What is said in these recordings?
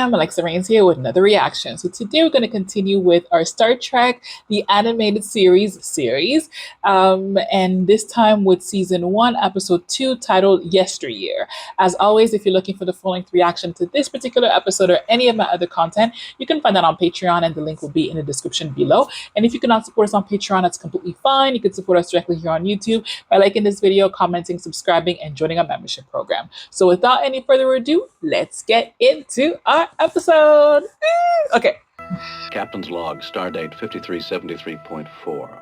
fam, Alexa Rains here with another reaction. So today we're going to continue with our Star Trek, the animated series, and this time with season 1, episode 2, titled Yesteryear. As always, if you're looking for the full-length reaction to this particular episode or any of my other content, you can find that on Patreon, and the link will be in the description below. And if you cannot support us on Patreon, that's completely fine. You can support us directly here on YouTube by liking this video, commenting, subscribing, and joining our membership program. So without any further ado, let's get into our episode. Okay. Captain's log, stardate 5373.4.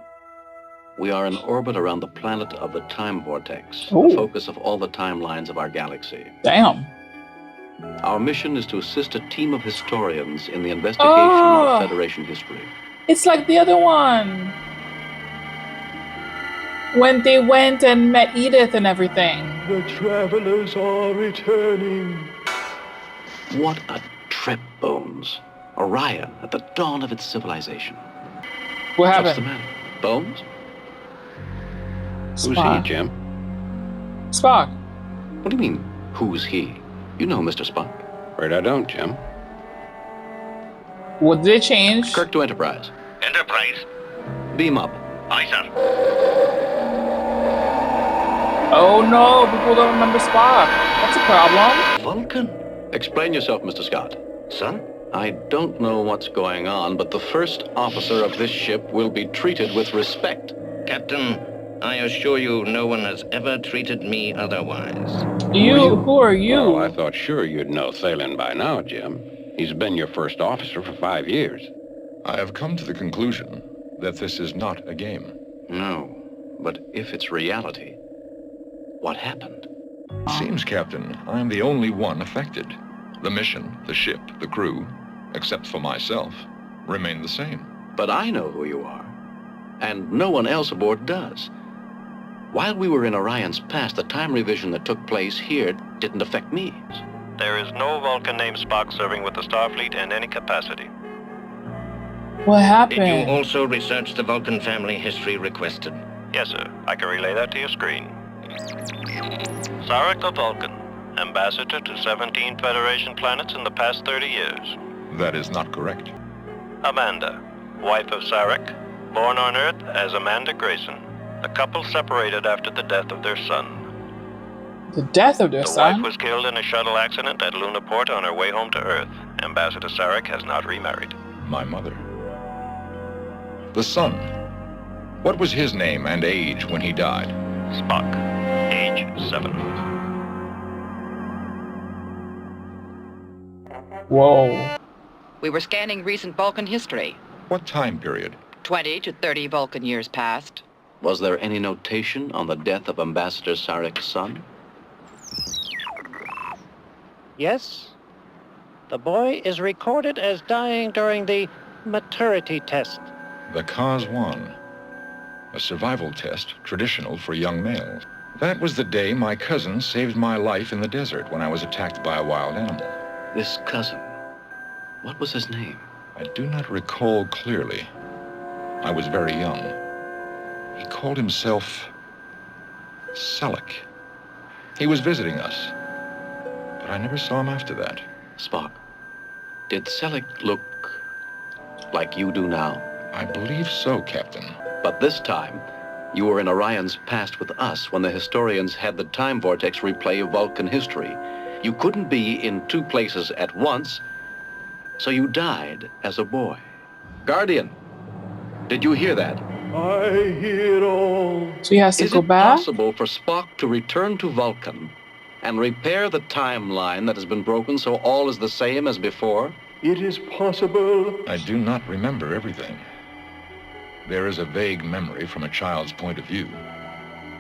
We are in orbit around the planet of the time vortex, the focus of all the timelines of our galaxy. Damn. Our mission is to assist a team of historians in the investigation of Federation history. It's like the other one. When they went and met Edith and everything. The travelers are returning. What a trip, Bones. Orion at the dawn of its civilization. What happened? What's the matter? Bones? Spock. Who's he, Jim? Spock. What do you mean, who's he? You know Mr. Spock. Afraid I don't, Jim. What did they change? Kirk to Enterprise. Enterprise. Beam up. Aye, sir. Oh no, people don't remember Spock. That's a problem. Vulcan? Explain yourself, Mr. Scott. Son? I don't know what's going on, but the first officer of this ship will be treated with respect. Captain, I assure you no one has ever treated me otherwise. Who are you? Oh, I thought sure you'd know Thalen by now, Jim. He's been your first officer for 5 years. I have come to the conclusion that this is not a game. No, but if it's reality, what happened? Seems, Captain, I'm the only one affected. The mission, the ship, the crew, except for myself, remain the same. But I know who you are, and no one else aboard does. While we were in Orion's past, the time revision that took place here didn't affect me. There is no Vulcan named Spock serving with the Starfleet in any capacity. What happened? Did you also research the Vulcan family history requested? Yes, sir. I can relay that to your screen. Sarek the Vulcan, ambassador to 17 Federation planets in the past 30 years. That is not correct. Amanda, wife of Sarek, born on Earth as Amanda Grayson. The couple separated after the death of their son. The death of their The son? wife was killed in a shuttle accident at Lunaport on her way home to Earth. Ambassador Sarek has not remarried. My mother. The son. What was his name and age when he died? Spock, age 7. Whoa. We were scanning recent Vulcan history. What time period? 20 to 30 Vulcan years past. Was there any notation on the death of Ambassador Sarek's son? Yes. The boy is recorded as dying during the maturity test. The Cos-1. A survival test traditional for young males. That was the day my cousin saved my life in the desert when I was attacked by a wild animal. This cousin, what was his name? I do not recall clearly. I was very young. He called himself Selleck. He was visiting us, but I never saw him after that. Spock, did Selleck look like you do now? I believe so, Captain. But this time, you were in Orion's past with us when the historians had the time vortex replay of Vulcan history. You couldn't be in 2 places at once, so you died as a boy. Guardian, did you hear that? I hear all. So he has to Is go it back? possible for Spock to return to Vulcan and repair the timeline that has been broken so all is the same as before? It is possible. I do not remember everything. There is a vague memory from a child's point of view,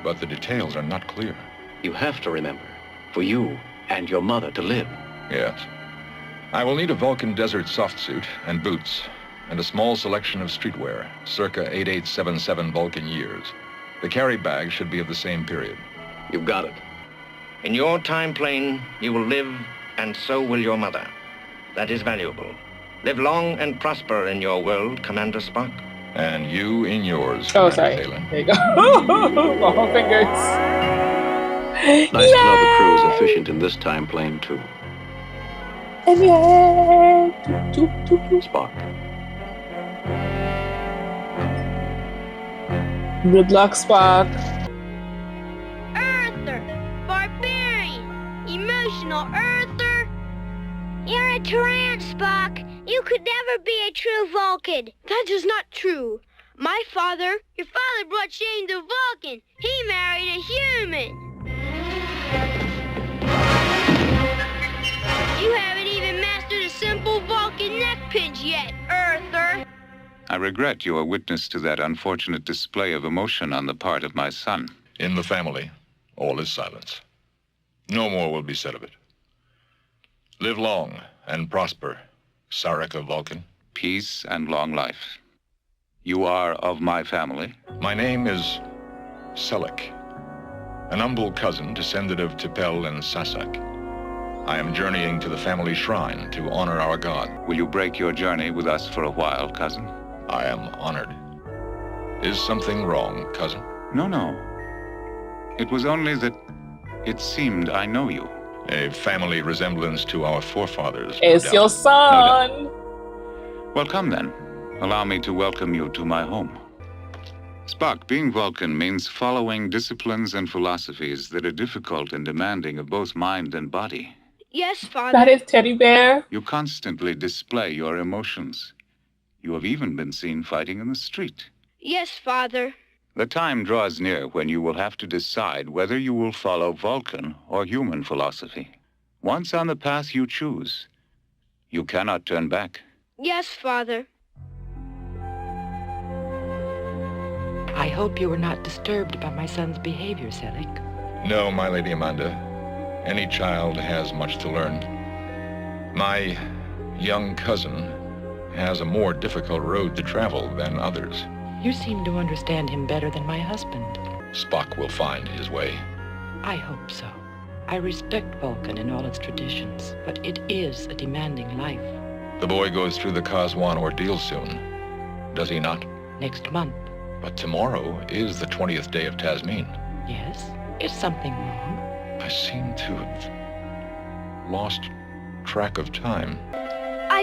but the details are not clear. You have to remember, for you and your mother to live. Yes. I will need a Vulcan desert soft suit and boots, and a small selection of streetwear, circa 8877 Vulcan years. The carry bag should be of the same period. You've got it. In your time plane, you will live, and so will your mother. That is valuable. Live long and prosper in your world, Commander Spock. And you in yours, Oh, Commander sorry. Thalen. There you go. All fingers. Nice to know the crew is efficient in this time plane, too. And yeah. Doop, doop, doop. Spock. Good luck, Spock. Earther! Barbarian! Emotional Earther! You're a tyrant, Spock. You could never be a true Vulcan. That is not true. My father, your father brought shame to Vulcan. He married a human. You haven't even mastered a simple Vulcan neck pinch yet, Earther. I regret you are witness to that unfortunate display of emotion on the part of my son. In the family, all is silence. No more will be said of it. Live long and prosper, Sarek of Vulcan. Peace and long life. You are of my family? My name is Selek, an humble cousin descended of T'Pel and Sasak. I am journeying to the family shrine to honor our god. Will you break your journey with us for a while, cousin? I am honored. Is something wrong, cousin? No. It was only that it seemed I know you. A family resemblance to our forefathers. It's no your doubt. son. Well, come then. Allow me to welcome you to my home. Spock, being Vulcan means following disciplines and philosophies that are difficult and demanding of both mind and body. Yes, Father. That is Teddy Bear. You constantly display your emotions. You have even been seen fighting in the street. Yes, Father. The time draws near when you will have to decide whether you will follow Vulcan or human philosophy. Once on the path you choose, you cannot turn back. Yes, Father. I hope you were not disturbed by my son's behavior, Selek. No, my Lady Amanda. Any child has much to learn. My young cousin has a more difficult road to travel than others. You seem to understand him better than my husband. Spock will find his way. I hope so. I respect Vulcan and all its traditions, but it is a demanding life. The boy goes through the Kazwan ordeal soon, does he not? Next month. But tomorrow is the 20th day of Tasmin. Yes? Is something wrong? I seem to have lost track of time.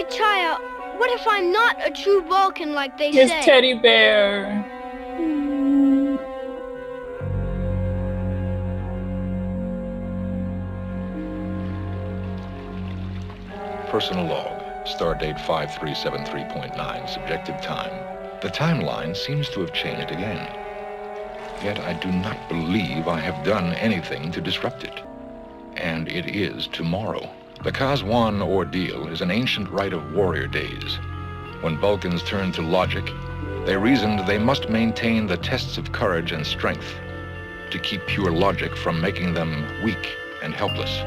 Chaya, what if I'm not a true Vulcan like they His say? Teddy Bear. Personal log, stardate 5373.9, subjective time. The timeline seems to have changed again. Yet I do not believe I have done anything to disrupt it. And it is tomorrow. The Kazwan ordeal is an ancient rite of warrior days. When Vulcans turned to logic, they reasoned they must maintain the tests of courage and strength to keep pure logic from making them weak and helpless.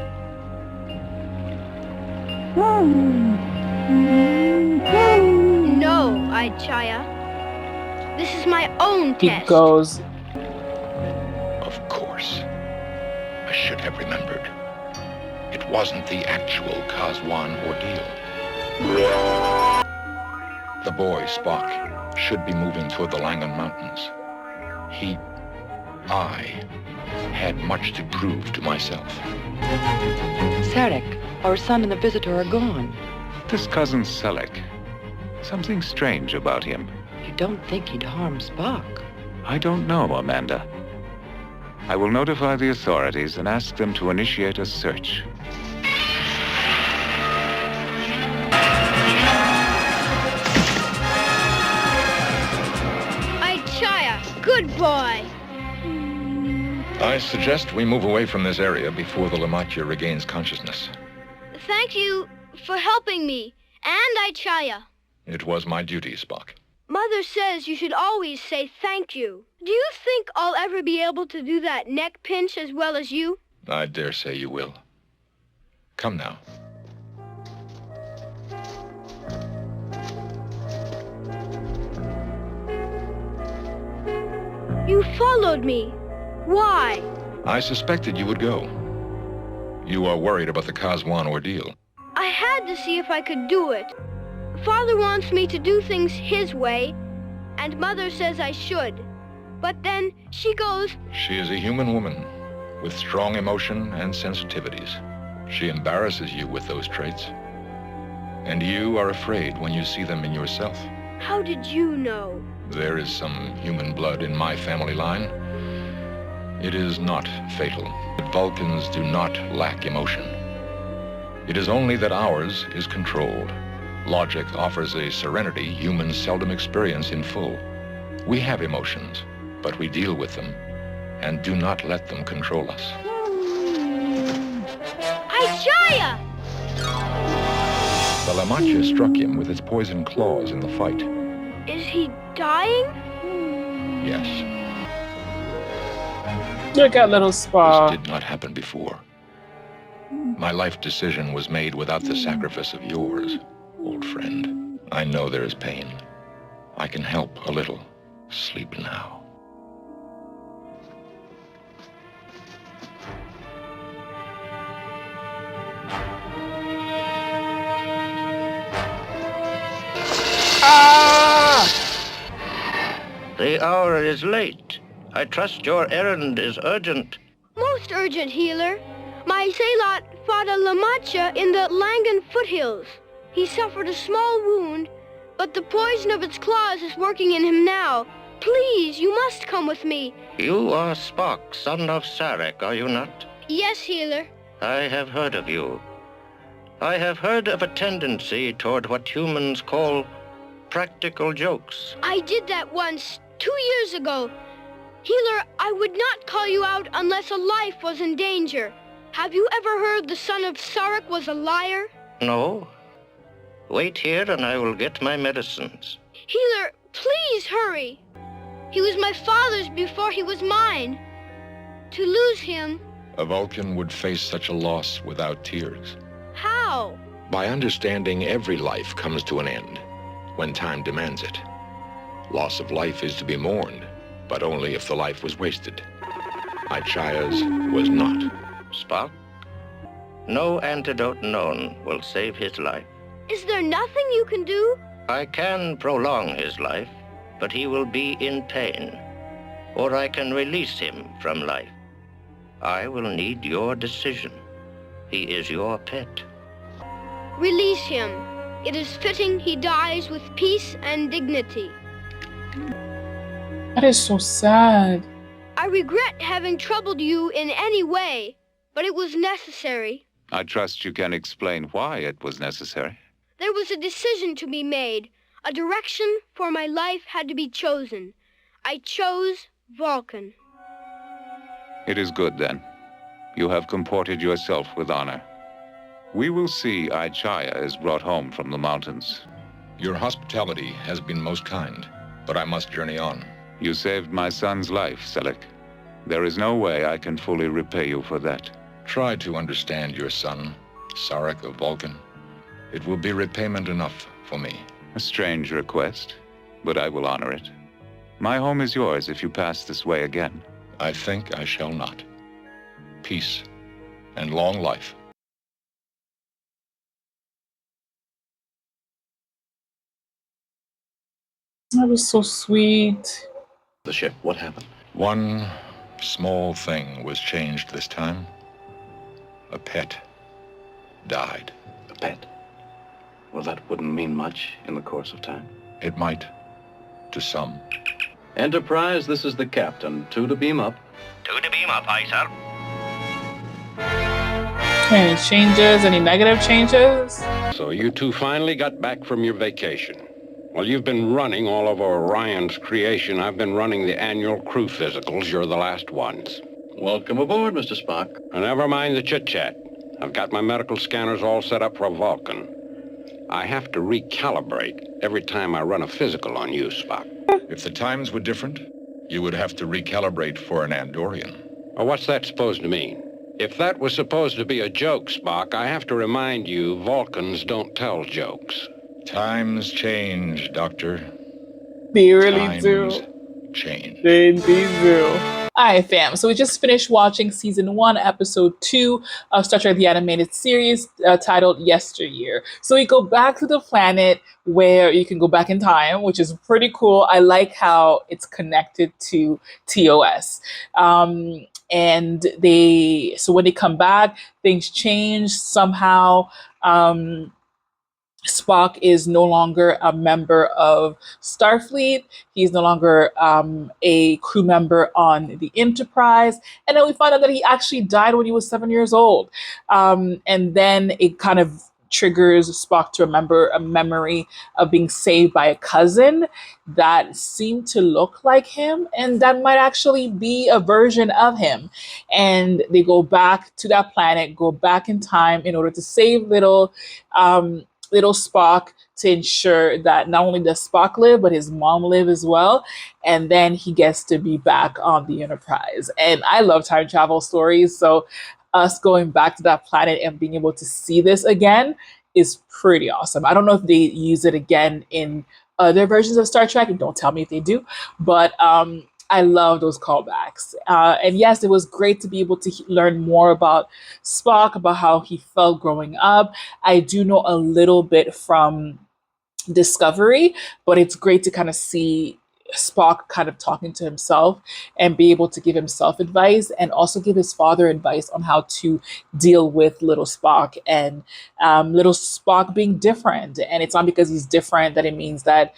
No, Chaya. This is my own He test. goes. Of course. I should have remembered. It wasn't the actual Kazwan ordeal. The boy, Spock, should be moving toward the Langan Mountains. I had much to prove to myself. Sarek, our son and the visitor are gone. This cousin Selek, something strange about him. You don't think he'd harm Spock? I don't know, Amanda. I will notify the authorities and ask them to initiate a search. Chaya, good boy. I suggest we move away from this area before the Lamatia regains consciousness. Thank you for helping me, and Chaya. It was my duty, Spock. Mother says you should always say thank you. Do you think I'll ever be able to do that neck pinch as well as you? I dare say you will. Come now. You followed me. Why? I suspected you would go. You are worried about the Kazwan ordeal. I had to see if I could do it. Father wants me to do things his way, and Mother says I should. But then she goes... She is a human woman with strong emotion and sensitivities. She embarrasses you with those traits. And you are afraid when you see them in yourself. How did you know? There is some human blood in my family line. It is not fatal. But Vulcans do not lack emotion. It is only that ours is controlled. Logic offers a serenity humans seldom experience in full. We have emotions, but we deal with them and do not let them control us. Isaiah! The Lamachia struck him with its poison claws in the fight. Is he dying? Yes. Look at little Spock. This did not happen before. My life decision was made without the sacrifice of yours, old friend. I know there is pain. I can help a little. Sleep now. The hour is late. I trust your errand is urgent. Most urgent, healer. My Zealot fought a Lamachia in the Langan foothills. He suffered a small wound, but the poison of its claws is working in him now. Please, you must come with me. You are Spock, son of Sarek, are you not? Yes, healer. I have heard of you. I have heard of a tendency toward what humans call practical jokes. I did that once, 2 years ago. Healer, I would not call you out unless a life was in danger. Have you ever heard the son of Sarek was a liar? No. Wait here and I will get my medicines. Healer, please hurry. He was my father's before he was mine. To lose him... A Vulcan would face such a loss without tears. How? By understanding every life comes to an end, when time demands it. Loss of life is to be mourned, but only if the life was wasted. Aichaya's was not. Spock, no antidote known will save his life. Is there nothing you can do? I can prolong his life, but he will be in pain. Or I can release him from life. I will need your decision. He is your pet. Release him. It is fitting he dies with peace and dignity. That is so sad. I regret having troubled you in any way, but it was necessary. I trust you can explain why it was necessary. There was a decision to be made. A direction for my life had to be chosen. I chose Vulcan. It is good, then. You have comported yourself with honor. We will see Aichaya is brought home from the mountains. Your hospitality has been most kind, but I must journey on. You saved my son's life, Selleck. There is no way I can fully repay you for that. Try to understand your son, Sarek of Vulcan. It will be repayment enough for me. A strange request, but I will honor it. My home is yours if you pass this way again. I think I shall not. Peace and long life. That was so sweet. The ship, what happened? One small thing was changed this time. A pet died. A pet? Well, that wouldn't mean much in the course of time. It might, to some. Enterprise, this is the captain. 2 to beam up. 2 to beam up, aye, sir. Any changes? Any negative changes? So you two finally got back from your vacation. Well, you've been running all over Orion's creation. I've been running the annual crew physicals. You're the last ones. Welcome aboard, Mr. Spock. Never mind the chit-chat. I've got my medical scanners all set up for Vulcan. I have to recalibrate every time I run a physical on you, Spock. If the times were different, you would have to recalibrate for an Andorian. Well, what's that supposed to mean? If that was supposed to be a joke, Spock, I have to remind you Vulcans don't tell jokes. Times change, Doctor. They really Times do. change. They do. Alright, fam. So we just finished watching season 1, episode 2 of Star Trek: The Animated Series, titled Yesteryear. So we go back to the planet where you can go back in time, which is pretty cool. I like how it's connected to TOS. And so when they come back, things change somehow. Spock is no longer a member of Starfleet. He's no longer a crew member on the Enterprise. And then we find out that he actually died when he was 7 years old. And then it kind of triggers Spock to remember a memory of being saved by a cousin that seemed to look like him, and that might actually be a version of him. And they go back to that planet, go back in time in order to save little Spock, to ensure that not only does Spock live, but his mom live as well. And then he gets to be back on the Enterprise. And I love time travel stories. So us going back to that planet and being able to see this again is pretty awesome. I don't know if they use it again in other versions of Star Trek. Don't tell me if they do. But I love those callbacks. And yes, it was great to be able to learn more about Spock, about how he felt growing up. I do know a little bit from Discovery, but it's great to kind of see Spock kind of talking to himself and be able to give himself advice and also give his father advice on how to deal with little Spock and little Spock being different. And it's not because he's different that it means that,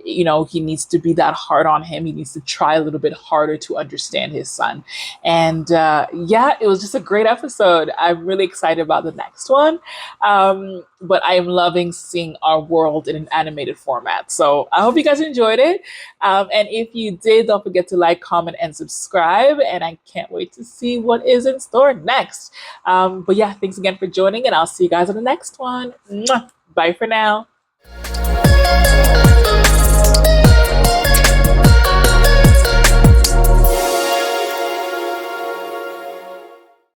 he needs to be that hard on him. He needs to try a little bit harder to understand his son. And yeah, it was just a great episode. I'm really excited about the next one. But I am loving seeing our world in an animated format. So I hope you guys enjoyed it. And if you did, don't forget to like, comment, and subscribe. And I can't wait to see what is in store next. But yeah, thanks again for joining, and I'll see you guys on the next one. Mwah! Bye for now.